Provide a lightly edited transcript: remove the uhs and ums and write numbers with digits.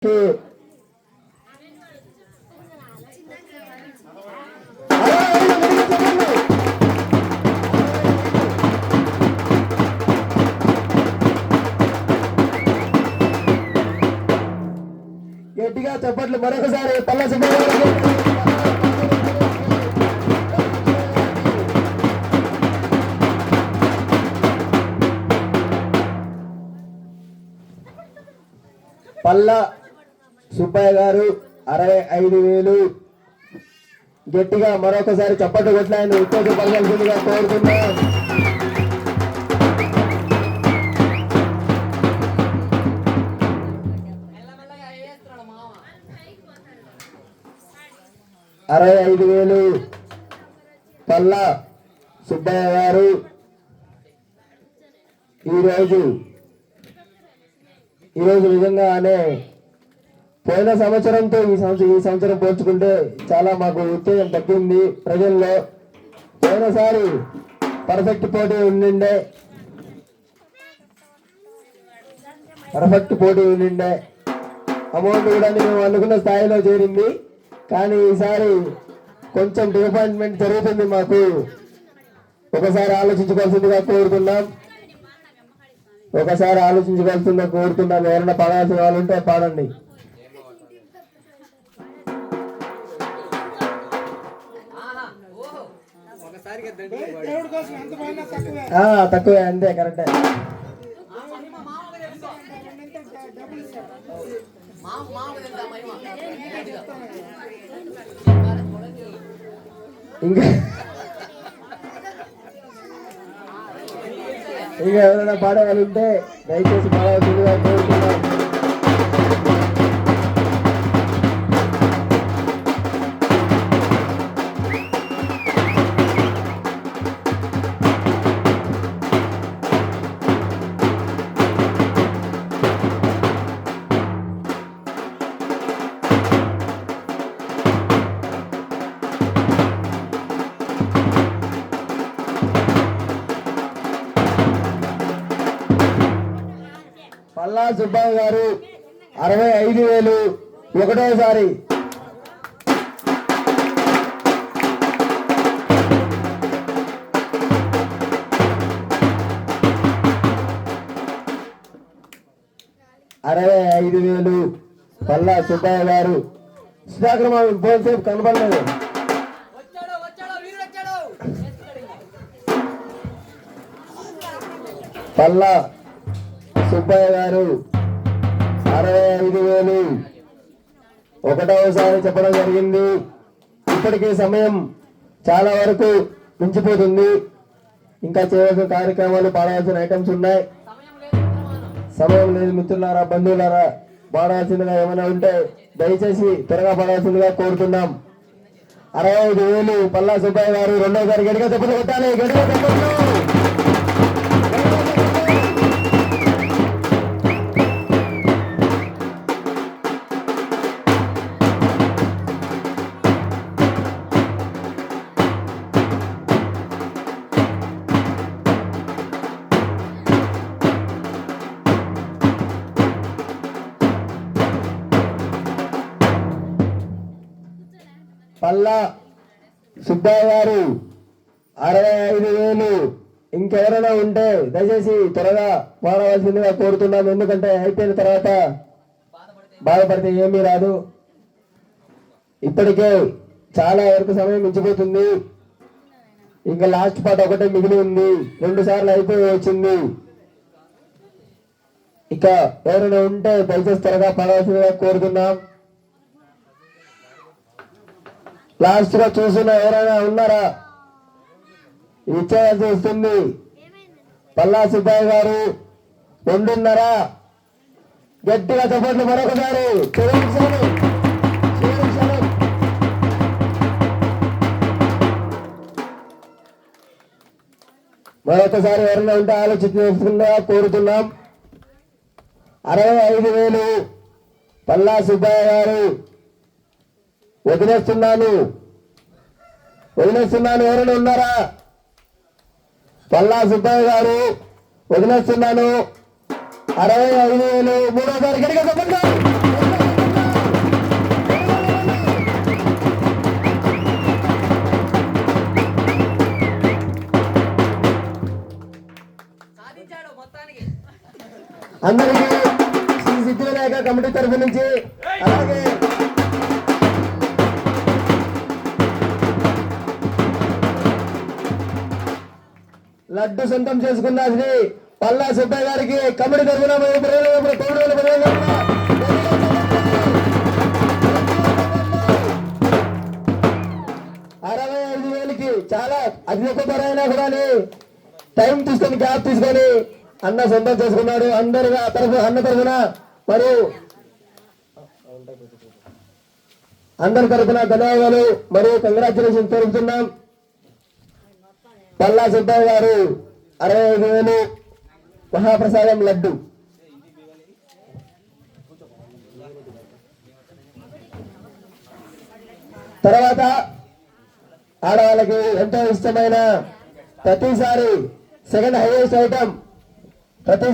గట్టిగా చప్పట్లు మరొకసారి పల్ల సుబ్బారావు పల్ల సుబ్బయ్య గారు 65,000. గట్టిగా మరొకసారి చప్పట్లు కొట్లాయని ఉత్తేజ పలకాల్సిందిగా కోరుతున్నా. $65,000 పల్ల సుబ్బయ్య గారు ఈరోజు నిజంగానే పోయిన సంవత్సరంతో ఈ సంవత్సరం పోల్చుకుంటే చాలా మాకు ఉత్తేజం తగ్గింది ప్రజల్లో. పోయినసారి పర్ఫెక్ట్ పోటీ ఉండిండే అమౌంట్ కూడా మేము అనుకున్న స్థాయిలో చేరింది. కానీ ఈసారి కొంచెం డిసప్పాయింట్మెంట్ జరుగుతుంది మాకు. ఒకసారి ఆలోచించుకోవాల్సిందిగా కోరుతున్నాం. ఎవరైనా పాడాల్సిన వాళ్ళు ఉంటే పాడండి. తక్కువే, అంతే, కరెక్టే. ఇంకా ఎవరైనా పాడగలుగుంటే దయచేసి పాడవలసిందిగా కోరుతున్నాం. పల్లా సుబ్బయ్య గారు 65,000 ఒకటోసారి. పల్లా సుబ్బయ్య గారు. సుధాక్రమం పోసేపు కనపడలేదు. పల్లా సుబ్బయ్య గారు 65,000 ఒకటవసారి చెప్పడం జరిగింది. ఇప్పటికీ సమయం చాలా వరకు మించిపోతుంది. ఇంకా చేయవలసిన కార్యక్రమాలు, పాడవలసిన ఐటమ్స్ ఉన్నాయి. సమయం లేదు మిత్రులారా, బంధువులారా. పాడవలసిందిగా ఏమైనా ఉంటే దయచేసి త్వరగా పాడవలసిందిగా కోరుతున్నాం. 65,000 పల్లా సుబ్బయ్య గారు రెండోసారి గడిగా చెప్పలు కొట్టాలి. గడిగా చెప్పలు. పల్లా సుబ్బయ్య గారు 65,000. ఇంకెవరైనా ఉంటే దయచేసి త్వరగా పాడవలసిందిగా కోరుతున్నాం. ఎందుకంటే అయిపోయిన తర్వాత బాధపడితే ఏమీ రాదు. ఇప్పటికే చాలా వరకు సమయం మించిపోతుంది. ఇంకా లాస్ట్ పాట ఒకటే మిగిలి ఉంది. 2 సార్లు అయిపోయి వచ్చింది. ఇక ఎవరైనా ఉంటే దయచేసి త్వరగా పాడవలసిందిగా కోరుతున్నాం. లాస్ట్ గా చూసిన ఎవరైనా ఉన్నారా? ఇచ్చేయాల్సి వస్తుంది. పల్లా సుబ్బయ్య గారు 2.5. గట్టిగా చప్పట్లు మరొకసారి. మరొకసారి ఎవరైనా ఉంటే ఆలోచించగా కోరుతున్నాం. 65,000 పల్లా సుబ్బయ్య గారు. వదిలేస్తున్నాను. ఎవరైనా ఉన్నారా? పల్లా సుబ్బయ్య గారు వదిలేస్తున్నాను. 65,000 మూడోసారి గడిగా చెప్పండి. గారి తరఫు నుంచి, అలాగే లడ్డు సొంతం చేసుకున్న శ్రీ పల్లా సుబ్బయ్య గారికి కమిటీ తరఫున 65,000కి చాలా అతి తక్కువ ధర అయినా కూడా టైం తీసుకొని గ్యాప్ తీసుకొని అన్న సొంతం చేసుకున్నాడు. అందరుగా అన్న తరఫున మరియు అందరి తరఫున ధన్యవాదాలు మరియు కంగ్రాచులేషన్ తెలుపుతున్నాం. పల్లా సుబ్బయ్య గారు 65,000 మహాప్రసాదం లడ్డు. తర్వాత ఆడవాళ్ళకి ఎంతో ఇష్టమైన ప్రతిసారి సెకండ్ హైయెస్ట్ ఐటమ్ ప్రతి